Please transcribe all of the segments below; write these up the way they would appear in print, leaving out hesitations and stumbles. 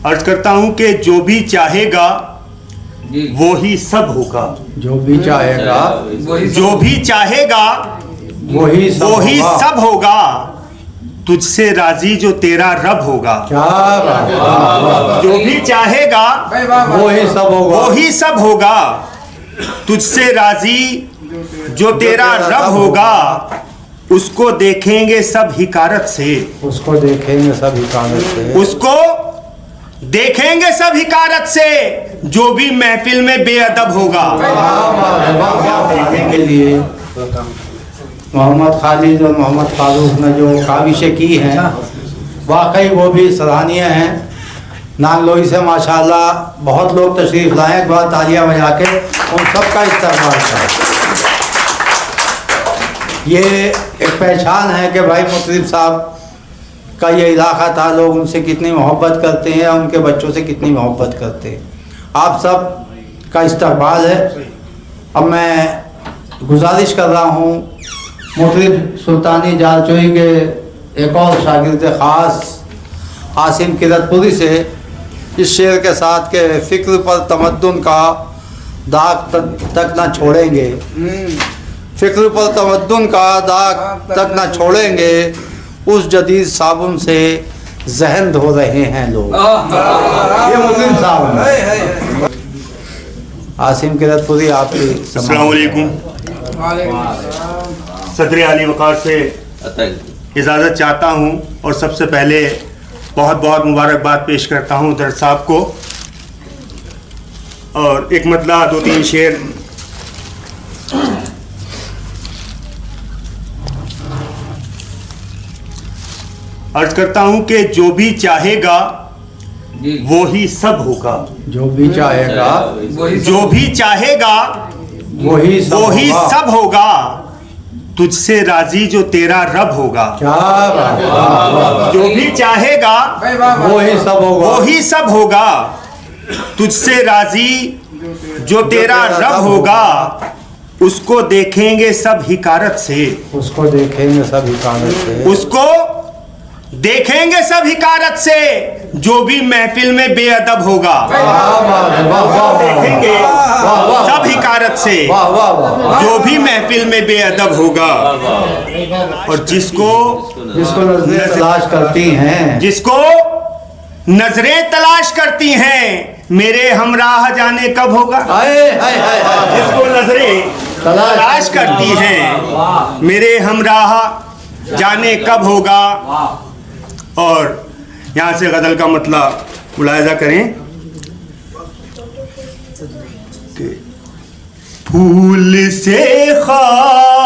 अर्ज करता हूँ कि जो भी चाहेगा वो ही सब होगा। जो भी चाहेगा जो भी चाहेगा वो ही सब होगा। तुझसे राजी जो तेरा रब होगा। क्या बात है। जो भी चाहेगा वो ही सब होगा। तुझसे राजी जो तेरा रब होगा। उसको देखेंगे सब हिकारत से। उसको देखेंगे सब हिकारत से। उसको देखेंगे सब हिकारत से। जो भी महफिल में बेअदब होगा। के लिए मोहम्मद खालिद और मोहम्मद फारूक ने जो काविशें की हैं वाकई वो भी सराहनीय हैं। नांगलोई से माशाल्लाह बहुत लोग तशरीफ़ लाए। एक बार तालियां बजा के उन सब का इस्तेमाल करें। ये एक पहचान है कि भाई मुतलिब साहब का ये इलाका था, लोग उनसे कितनी मोहब्बत करते हैं, उनके बच्चों से कितनी मोहब्बत करते हैं। आप सब का इस्तकबाल है। अब मैं गुजारिश कर रहा हूँ मुतलिब सुल्तानी जालचोई के एक और शागिर्द ख़ास आसिम किरतपुरी से इस शेर के साथ के फ़िक्र पर तमद्दुन का दाग तक ना छोड़ेंगे। फ़िक्र पर तमद्दुन का दाग तक ना छोड़ेंगे। उस जदीद साबुन से जहन धो रहे हैं लोग। ये मुस्लिम साबुन है। आसिम किरतपुरी आपकी अस्सलाम वालेकुम। सदर आली वक़ार से इजाज़त चाहता हूँ और सबसे पहले बहुत बहुत मुबारकबाद पेश करता हूँ दर साहब को। और एक मतला दो तीन शेर अर्ज करता हूँ कि जो भी चाहेगा वो ही सब होगा। जो भी चाहेगा जो भी चाहेगा वो ही सब होगा। तुझसे राजी जो तेरा रब होगा। क्या बात है। जो भी चाहेगा वो ही सब होगा। तुझसे राजी जो तेरा रब होगा। उसको देखेंगे सब हिकारत से। उसको देखेंगे सब हिकारत से। उसको देखेंगे सब हिकारत से। जो भी महफिल में बेअदब होगा। देखेंगे सब हिकारत से। जो भी महफिल में बेअदब होगा। और जिसको नजरें तलाश करती हैं, जिसको नजरें तलाश करती हैं, मेरे हमराह जाने कब होगा। जिसको नजरें तलाश करती हैं, मेरे हमराह जाने कब होगा। और यहाँ से गज़ल का मतलब मुलाहिज़ा करें कि फूल से खार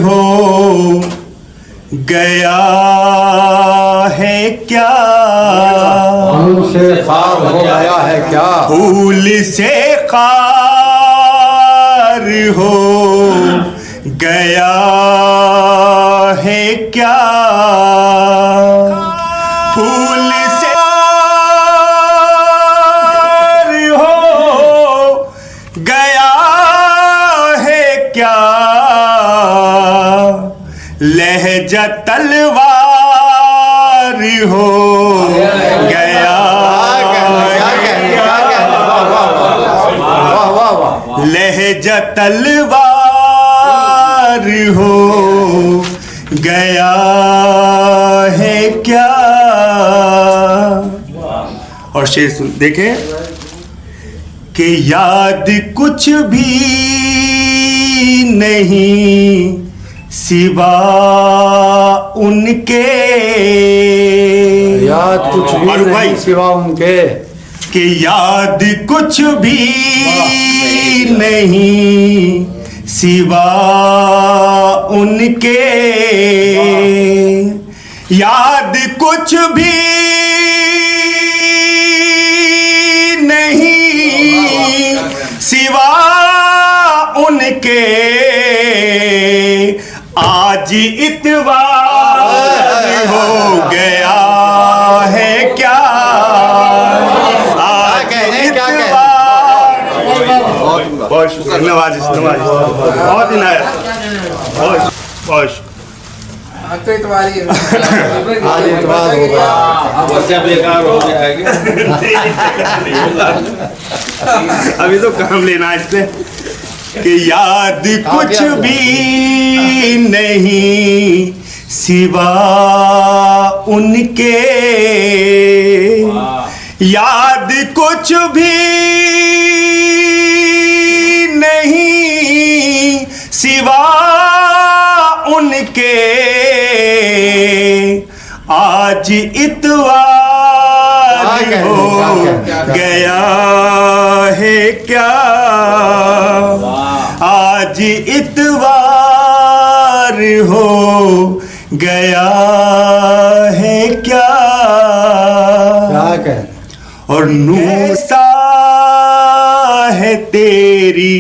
हो गया है क्या। फूल से खार हो गया है क्या। फूल से खार हो गया है क्या। फूल से हो गया है क्या। लहजा तलवार हो गया। लहजा तलवार हो गया है क्या। और शेर सुन देखें कि याद कुछ भी नहीं सिवा उनके। याद कुछ भी नहीं सिवा उनके। कि याद कुछ भी नहीं सिवा उनके। याद कुछ भी नहीं सिवा उनके। आज इतवार हो गया है क्या। आज बहुत शुक्रिया। नवाज बहुत ही नाया बहुत तो इतवार ही है। आज इतवार हो गया। बच्चा बेकार हो गया है क्या? अभी तो काम लेना है इससे कि याद कुछ भी नहीं सिवा उनके, याद कुछ भी नहीं सिवा उनके, आज इतवार हो गया है क्या, आज इतवार हो गया है क्या, क्या कह और नूर सा है तेरी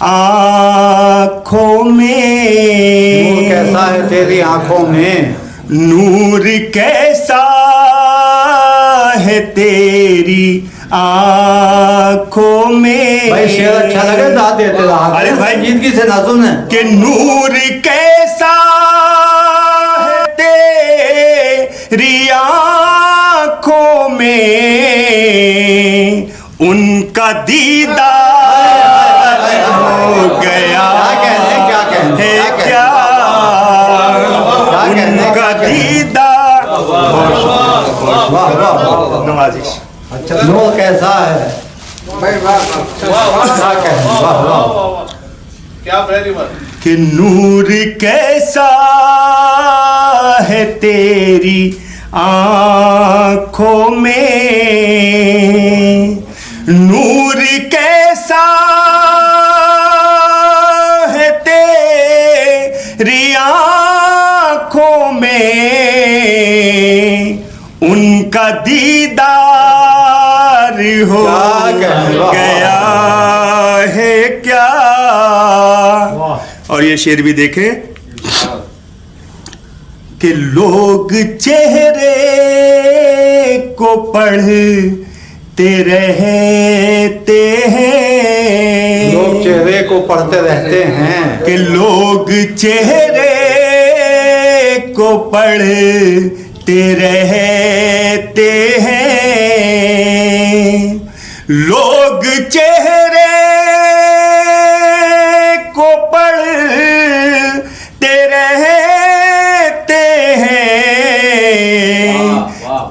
आँखों में, नूर कैसा है तेरी आंखों में, नूर कैसा है तेरी आँखों में। भाई शेर अच्छा लगे दाद देते रहा। अरे भाई जिंदगी से ना सुने कि नूर कैसा है तेरी आँखों में, उनका दीदार हो गया क्या कहने है क्या, उनका दीदार। वाह वाह वाह नवाजिश। अच्छा नूर कैसा है, भाई वाह क्या कहने, वाह वाह क्या वेरी मच कि नूर कैसा है तेरी आँखों में, नूर कैसा है तेरी आँखों में, उनका दीदार हो गया है क्या। और ये शेर भी देखें कि लोग चेहरे को पढ़ते रहते हैं, लोग चेहरे को पढ़ते रहते हैं, कि लोग चेहरे को पढ़ते रहते हैं, लोग चेहरे को पढ़ते रहते हैं,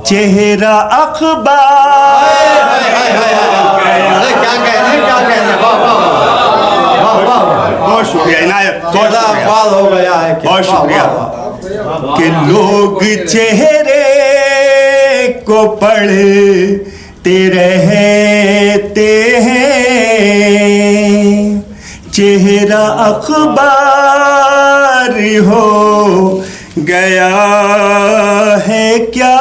चेहरा अखबार। अरे क्या कहने, क्या कहने, वाह वाह वाह वाह वाह, बहुत शुक्रिया इनायत, बहुत चेहरा शुक्रिया, अखबार हो गया है, बहुत शुक्रिया। कि लोग चेहरे को पढ़ते रहते हैं, चेहरा अखबार हो गया है क्या,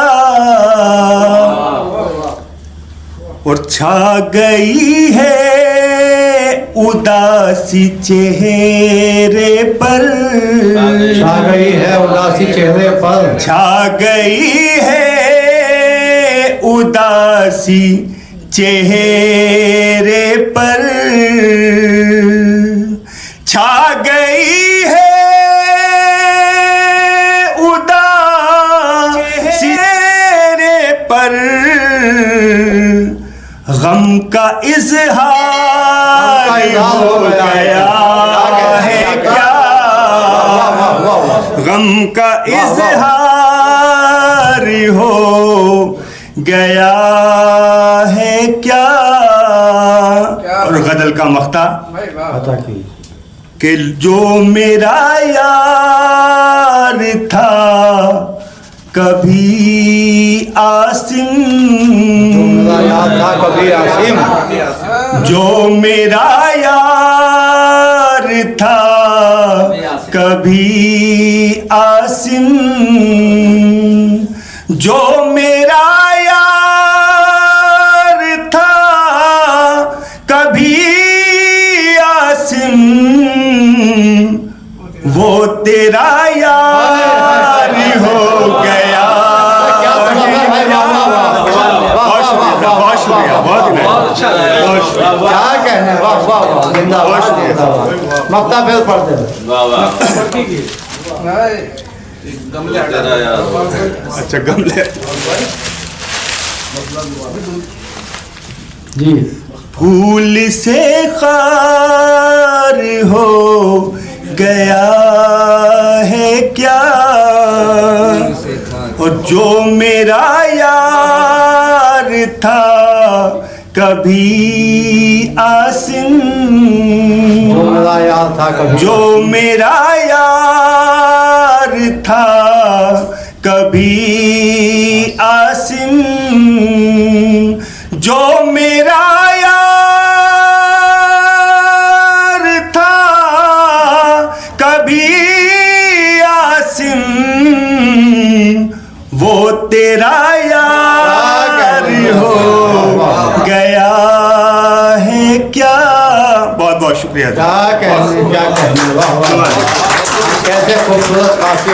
और छा गई है उदासी चेहरे पर, छा गई है उदासी चेहरे पर, छा गई है उदासी चेहरे पर, छा गई है उदासी चेहरे पर, गम का इजहार हो गया है क्या, गम का इजहार हो गया है क्या। और गजल का मख्ता भाई वाह पता की कि जो मेरा यार था कभी आसिम, मेरा याद था कभी आसिम, जो मेरा यार था कभी आसिम, जो मेरा यार था कभी आसिम, वो तेरा यार हो गया। बहुत शुक्रिया, बहुत शुक्रिया, बहुत अच्छा क्या कहने, वाह वाह वाह, जिंदाबाद जिंदाबाद। मक्ता फिर पढ़ते वाह वाह भाई गमले तेरा यार अच्छा गमले। जी फूल से खार हो गया है क्या, और जो मेरा यार था कभी आसिम, जो मेरा यार था कभी, जो मेरा यार था कभी आसिम, जो मेरा यार था कभी आसिम, वो तेरा यार हो गया है क्या। बहुत बहुत शुक्रिया। क्या कहने, वाह वाह, कैसे खूबसूरत काफी